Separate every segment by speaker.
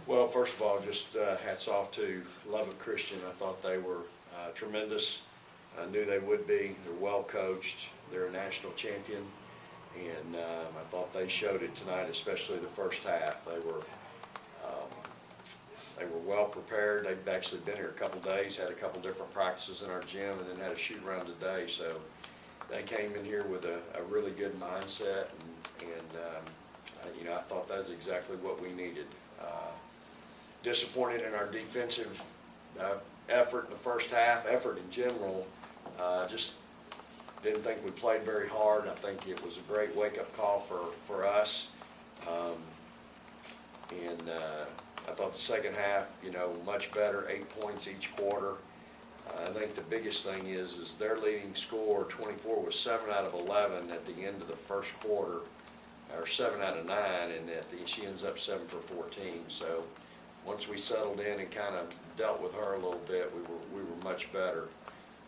Speaker 1: Well, first of all, just hats off to Lubbock Christian. I thought they were tremendous. I knew they would be. They're well coached. They're a national champion, and I thought they showed it tonight, especially the first half. They were well prepared. They've actually been here a couple days, had a couple different practices in our gym, and then had a shoot around today. So they came in here with a really good mindset, and I thought that's exactly what we needed. Disappointed in our defensive effort in the first half, effort in general. Just didn't think we played very hard. I think it was a great wake-up call for us. I thought the second half, much better, 8 points each quarter. I think the biggest thing is their leading score, 24, was 7 out of 11 at the end of the first quarter, or 7 out of 9, and she ends up 7 for 14. So once we settled in and kind of dealt with her a little bit, we were much better.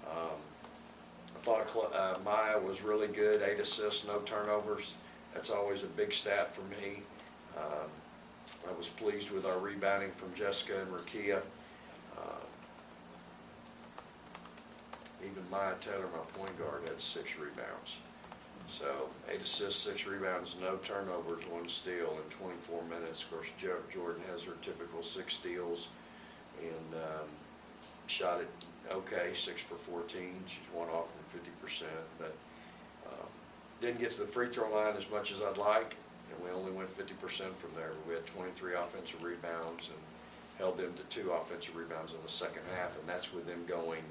Speaker 1: I thought Maya was really good, 8 assists, no turnovers. That's always a big stat for me. I was pleased with our rebounding from Jessika and Rakia. Even Maya Taylor, my point guard, had 6 rebounds. So 8 assists, 6 rebounds, no turnovers, 1 steal in 24 minutes. Of course, Jordan has her typical 6 steals and shot it okay, 6 for 14. She's 1 off from 50%, but didn't get to the free throw line as much as I'd like, and we only went 50% from there. We had 23 offensive rebounds and held them to 2 offensive rebounds in the second half, and that's with them going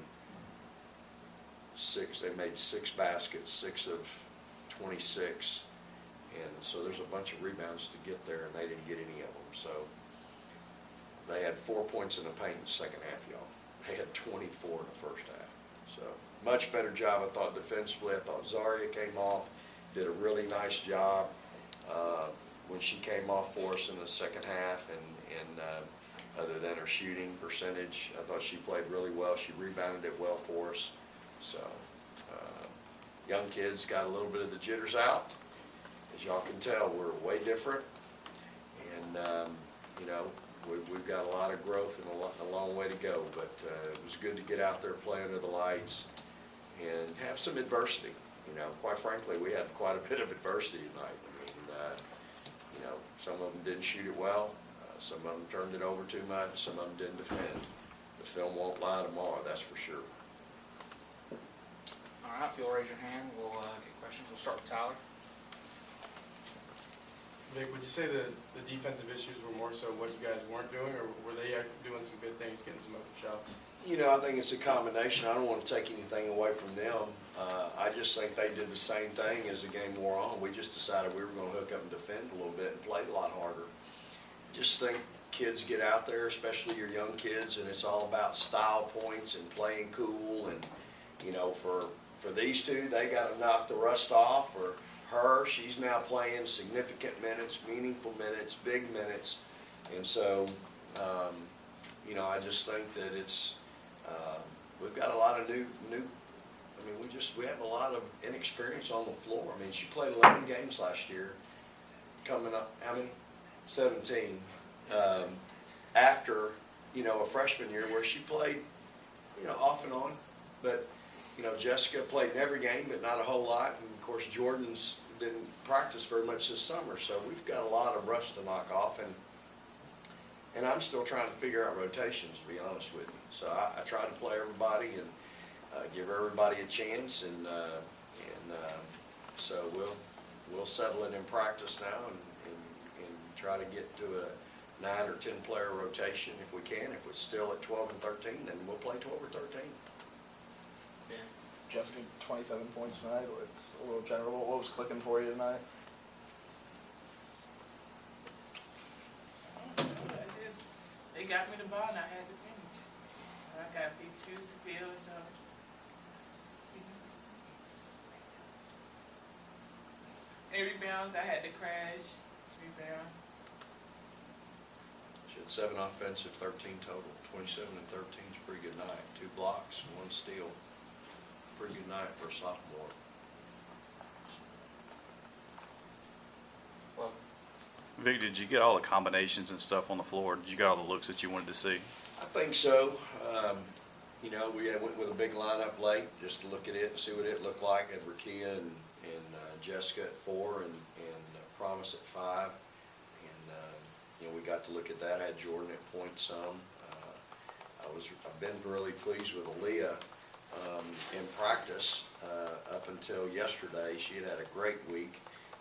Speaker 1: 6. They made 6 baskets, 6 of 26, and so there's a bunch of rebounds to get there, and they didn't get any of them. So they had 4 points in the paint in the second half, y'all. They had 24 in the first half. So much better job, I thought, defensively. I thought Zaria came off, did a really nice job when she came off for us in the second half, and other than her shooting percentage, I thought she played really well. She rebounded it well for us. So young kids got a little bit of the jitters out. As y'all can tell, we're way different, and we've got a lot of growth and a long way to go, but it was good to get out there, play under the lights, and have some adversity. Quite frankly, we had quite a bit of adversity tonight. Some of them didn't shoot it well, some of them turned it over too much, some of them didn't defend. The film won't lie tomorrow, that's for sure.
Speaker 2: All right, if you'll raise your hand, we'll get questions. We'll start with Tyler.
Speaker 3: Vic, would you say the defensive issues were more so what you guys weren't doing, or were they doing some good things, getting some open shots?
Speaker 1: I think it's a combination. I don't want to take anything away from them. I just think they did the same thing as the game wore on. We just decided we were going to hook up and defend a little bit and play a lot harder. Just think kids get out there, especially your young kids, and it's all about style points and playing cool. And, for these two, they got to knock the rust off. For her, she's now playing significant minutes, meaningful minutes, big minutes. And so, I just think that it's, we've got a lot of new, we have a lot of inexperience on the floor. She played 11 games last year, coming up, how many? 17. After, a freshman year where she played, off and on. But, Jessika played in every game, but not a whole lot. And, of course, Jordan's didn't practice very much this summer. So we've got a lot of rust to knock off. And I'm still trying to figure out rotations, to be honest with you. So I try to play everybody and give everybody a chance. And so we'll settle it in practice now and try to get to a 9 or 10 player rotation if we can. If it's still at 12 and 13, then we'll play 12 or 13.
Speaker 2: Ben?
Speaker 4: Jessika, 27 points tonight. It's a little general. What was clicking for you tonight?
Speaker 5: They got me the ball and I had to finish. I got big shoes to fill, so and rebounds, I had to crash, rebound.
Speaker 1: She had 7 offensive, 13 total. 27 and 13 is a pretty good night. 2 blocks, 1 steal. Pretty good night for a sophomore.
Speaker 2: Well,
Speaker 6: Vic, did you get all the combinations and stuff on the floor? Did you get all the looks that you wanted to see?
Speaker 1: I think so. You know, we went with a big lineup late just to look at it and see what it looked like. Had Rakia and Jessika at 4 and Promise at 5. And, you know, we got to look at that. I had Jordan at point some. I've been really pleased with Aaliyah in practice up until yesterday. She had a great week.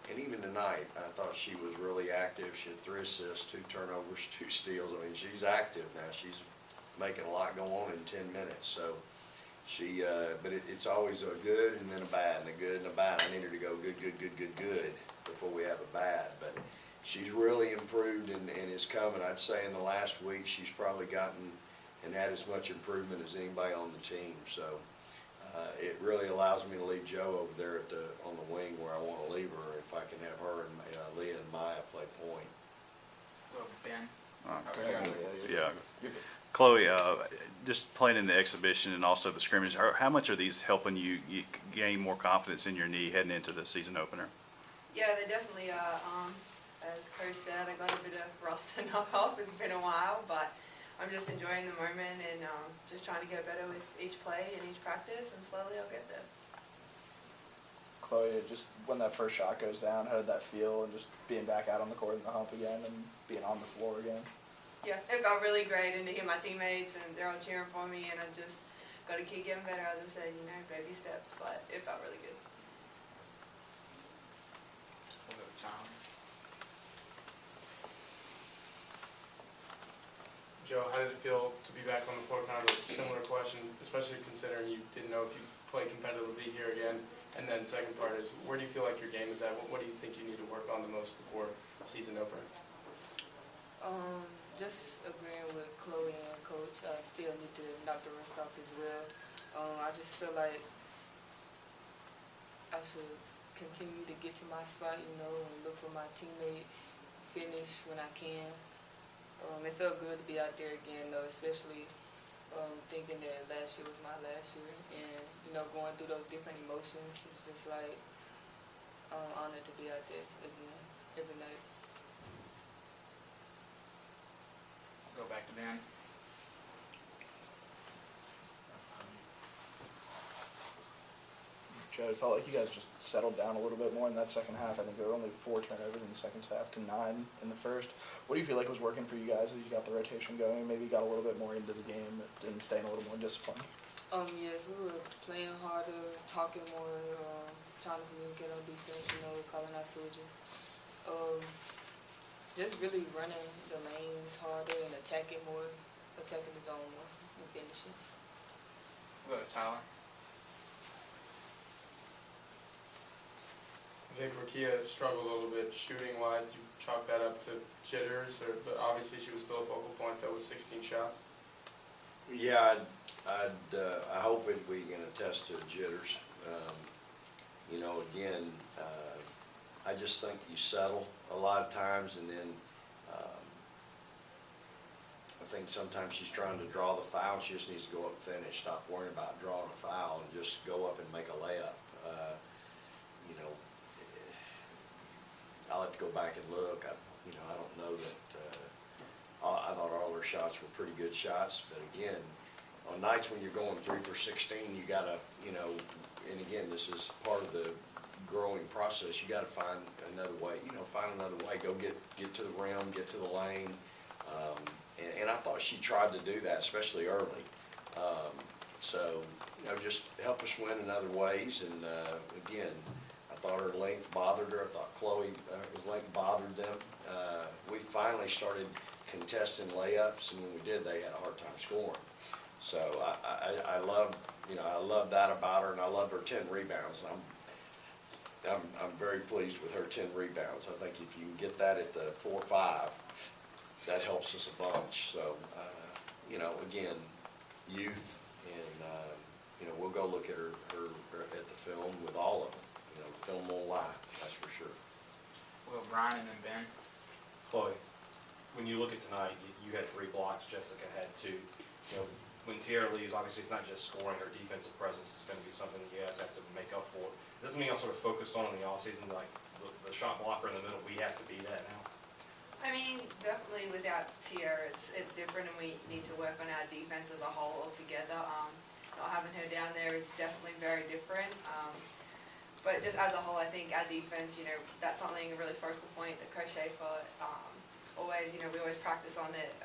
Speaker 1: And even tonight, I thought she was really active. She had 3 assists, 2 turnovers, 2 steals. I mean, she's active now. She's making a lot go on in 10 minutes. So she, but it's always a good and then a bad and a good and a bad. I need her to go good, good, good, good, good before we have a bad. But she's really improved and is coming. I'd say in the last week, she's probably gotten and had as much improvement as anybody on the team. So it really allows me to leave Joe over there at on the wing where I want to leave her if I can have her and Leah and Maya play point.
Speaker 2: Well, Ben.
Speaker 6: Okay. Yeah. Chloe, just playing in the exhibition and also the scrimmage, how much are these helping you gain more confidence in your knee heading into the season opener?
Speaker 7: Yeah, they definitely are. As Coach said, I got a bit of rust to knock off. It's been a while, but I'm just enjoying the moment and just trying to get better with each play and each practice, and slowly I'll get there.
Speaker 4: Chloe, just when that first shot goes down, how did that feel, and just being back out on the court in the hump again and being on the floor again?
Speaker 7: Yeah, it felt really great, and to hear my teammates and they're all cheering for me, and I just got to keep getting better. As I said, you know, baby steps, but it felt really good.
Speaker 2: We'll go to Tyler.
Speaker 3: Joe, how did it feel to be back on the floor? Kind of a similar question, especially considering you didn't know if you played competitively here again. And then second part is, where do you feel like your game is at? What do you think you need to work on the most before season opener?
Speaker 8: Just agreeing with Chloe and Coach. I still need to knock the rest off as well. I just feel like I should continue to get to my spot, you know, and look for my teammates, finish when I can. It felt good to be out there again, though, especially thinking that last year was my last year, and you know, going through those different emotions. It's just like I'm honored to be out there again every night.
Speaker 2: Go back to Ben.
Speaker 4: Joe, it felt like you guys just settled down a little bit more in that second half. I think there were only 4 turnovers in the second half to 9 in the first. What do you feel like was working for you guys as you got the rotation going? Maybe you got a little bit more into the game and staying a little more disciplined?
Speaker 8: Yes, we were playing harder, talking more, trying to communicate on defense, you know, calling out switches. Just really running the lanes harder and attacking more, attacking the zone more and finishing.
Speaker 2: We'll go to Tyler.
Speaker 3: I think Rakia struggled a little bit shooting-wise. Do you chalk that up to jitters? But obviously she was still a focal point, though, with 16 shots.
Speaker 1: Yeah, I hope we can attest to jitters. You know, again, I just think you settle a lot of times, and then I think sometimes she's trying to draw the foul, and she just needs to go up and finish. Stop worrying about drawing a foul and just go up and make a layup. You know, I'll have to go back and look. You know, I don't know that. I thought all her shots were pretty good shots, but again, on nights when you're going 3 for 16, you gotta, you know, and again, this is part of the growing process. You gotta find another way. You know, find another way. Go get to the rim, get to the lane, and I thought she tried to do that, especially early. So, you know, just help us win in other ways. And again, I thought her length bothered her. I thought Chloe's length bothered them. We finally started contesting layups, and when we did, they had a hard time scoring. So I love, you know, I love that about her, and I love her 10 rebounds. I'm very pleased with her 10 rebounds. I think if you can get that at the 4-5, that helps us a bunch. So you know, again, youth, and you know, we'll go look at her at the film with all of them. You know, the film won't lie, that's for sure.
Speaker 2: We'll go Brian and then Ben.
Speaker 9: Chloe, when you look at tonight, you had 3 blocks, Jessika had 2. You know, when Tiara leaves, obviously it's not just scoring, her defensive presence is going to be something that you guys have to make up for. Doesn't mean y'all sort of focused on in the offseason, like the shot blocker in the middle, we have to be that now?
Speaker 7: I mean, definitely without Tia, it's different, and we need to work on our defense as a whole altogether. Not having her down there is definitely very different. But just as a whole, I think our defense, that's something, a really focal point that Coach Schaefer always, we always practice on it.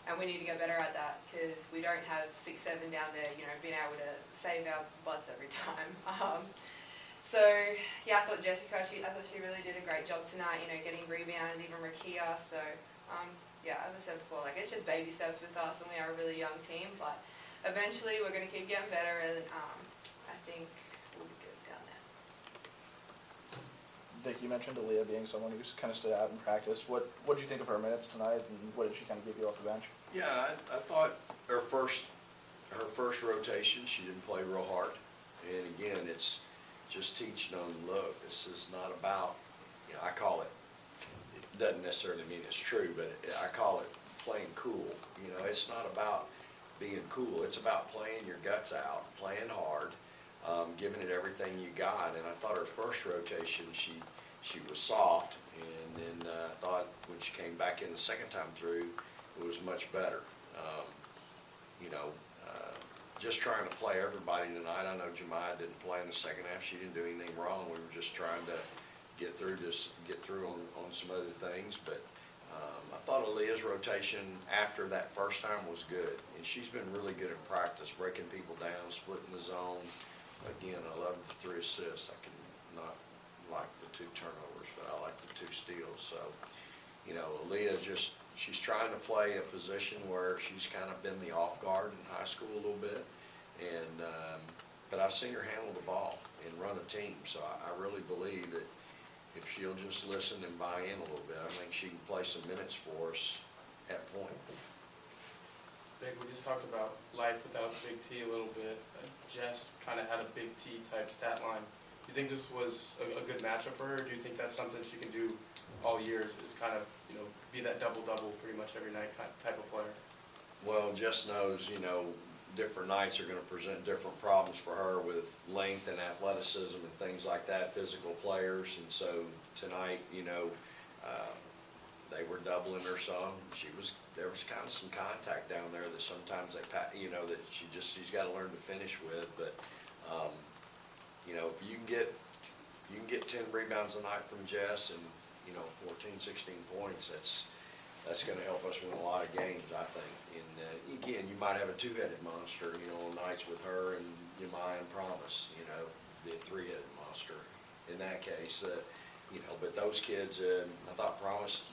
Speaker 7: And we need to get better at that because we don't have 6-7 down there, being able to save our butts every time. So, yeah, I thought Jessika, I thought she really did a great job tonight, getting rebounds, even Rakia. So, yeah, as I said before, it's just baby steps with us, and we are a really young team. But eventually, we're going to keep getting better, and I think we'll be good down there.
Speaker 4: Vic, you mentioned Aaliyah being someone who's kind of stood out in practice. What did you think of her minutes tonight, and what did she kind of give you off the bench?
Speaker 1: Yeah, I thought her first rotation, she didn't play real hard. And again, it's just teaching them, look, this is not about, I call it doesn't necessarily mean it's true, but I call it playing cool. It's not about being cool. It's about playing your guts out, playing hard, giving it everything you got. And I thought her first rotation, she was soft, and then I thought when she came back in the second time through, it was much better. Just trying to play everybody tonight. I know Jemiah didn't play in the second half. She didn't do anything wrong. We were just trying to get through on some other things. But I thought Aaliyah's rotation after that first time was good, and she's been really good in practice, breaking people down, splitting the zone. Again, I love the 3 assists. I can not like the 2 turnovers, but I like the 2 steals. So, Aaliyah she's trying to play a position where she's kind of been the off guard in high school a little bit, and but I've seen her handle the ball and run a team. So I really believe that if she'll just listen and buy in a little bit, I think she can play some minutes for us at point.
Speaker 3: Big, we just talked about life without Big T a little bit. Jess kind of had a Big T type stat line. Do you think this was a good matchup for her, or do you think that's something she can do all year, is kind of, be that double-double pretty much every night type of player?
Speaker 1: Well, Jess knows, different nights are going to present different problems for her with length and athleticism and things like that, physical players. And so tonight, they were doubling her some. There was kind of some contact down there that sometimes that she's got to learn to finish with. But if you can get 10 rebounds a night from Jess and 14, 16 points, that's going to help us win a lot of games, I think. And again, you might have a 2-headed monster, on nights with her and Jemiah and Promise, be a 3-headed monster in that case. But those kids, I thought Promise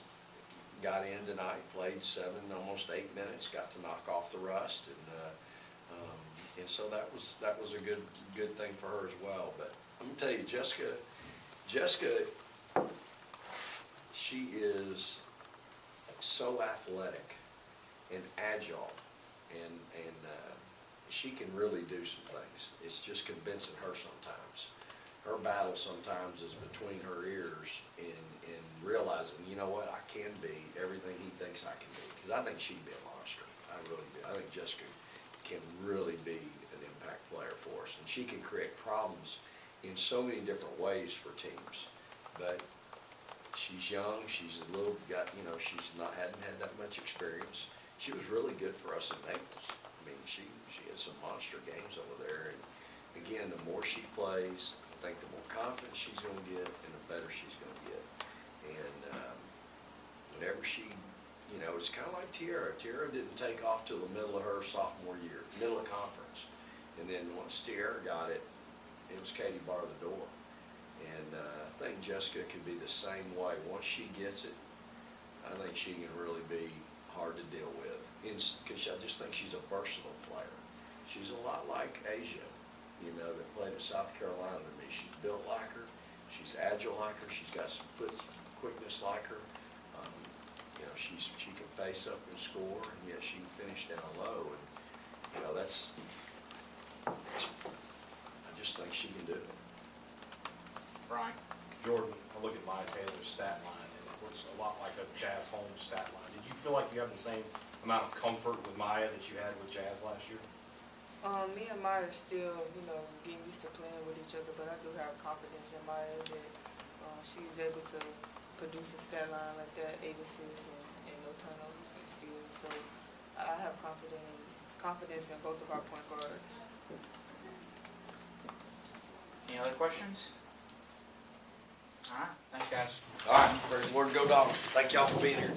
Speaker 1: got in tonight, played 7, almost 8 minutes, got to knock off the rust, and so that was a good thing for her as well. But I'm gonna tell you, Jessika, she is so athletic and agile, and she can really do some things. It's just convincing her sometimes. Her battle sometimes is between her ears and realizing, what, I can be everything he thinks I can be. Because I think she'd be a monster. I really do. I think Jessika can really be an impact player for us, and she can create problems in so many different ways for teams. But she's young, she's hadn't had that much experience. She was really good for us in Naples. I mean, she had some monster games over there, and again, the more she plays, I think the more confidence she's going to get, and the better she's going to get. And whenever it's kind of like Tiara. Tiara didn't take off till the middle of her sophomore year, middle of conference. And then once Tiara got it, it was Katie bar the door. And I think Jessika could be the same way. Once she gets it, I think she can really be hard to deal with. Because I just think she's a versatile player. She's a lot like Asia, that played at South Carolina to me. She's built like her. She's agile like her. She's got some foot quickness like her. She can face up and score, and yet she can finish down low. And I just think she can do it.
Speaker 2: Brian?
Speaker 9: Jordan, I look at Maya Taylor's stat line, and it looks a lot like a Jazz Holmes stat line. Did you feel like you have the same amount of comfort with Maya that you had with Jazz last year?
Speaker 8: Me and Maya are still, getting used to playing with each other, but I do have confidence in Maya that she's able to produce a stat line like that, 8 assists and no turnovers and steals. So I have confidence in both of our point guards.
Speaker 2: Any other questions? All right, thanks, guys.
Speaker 1: All right, praise the Lord, go Dogs. Thank y'all for being here.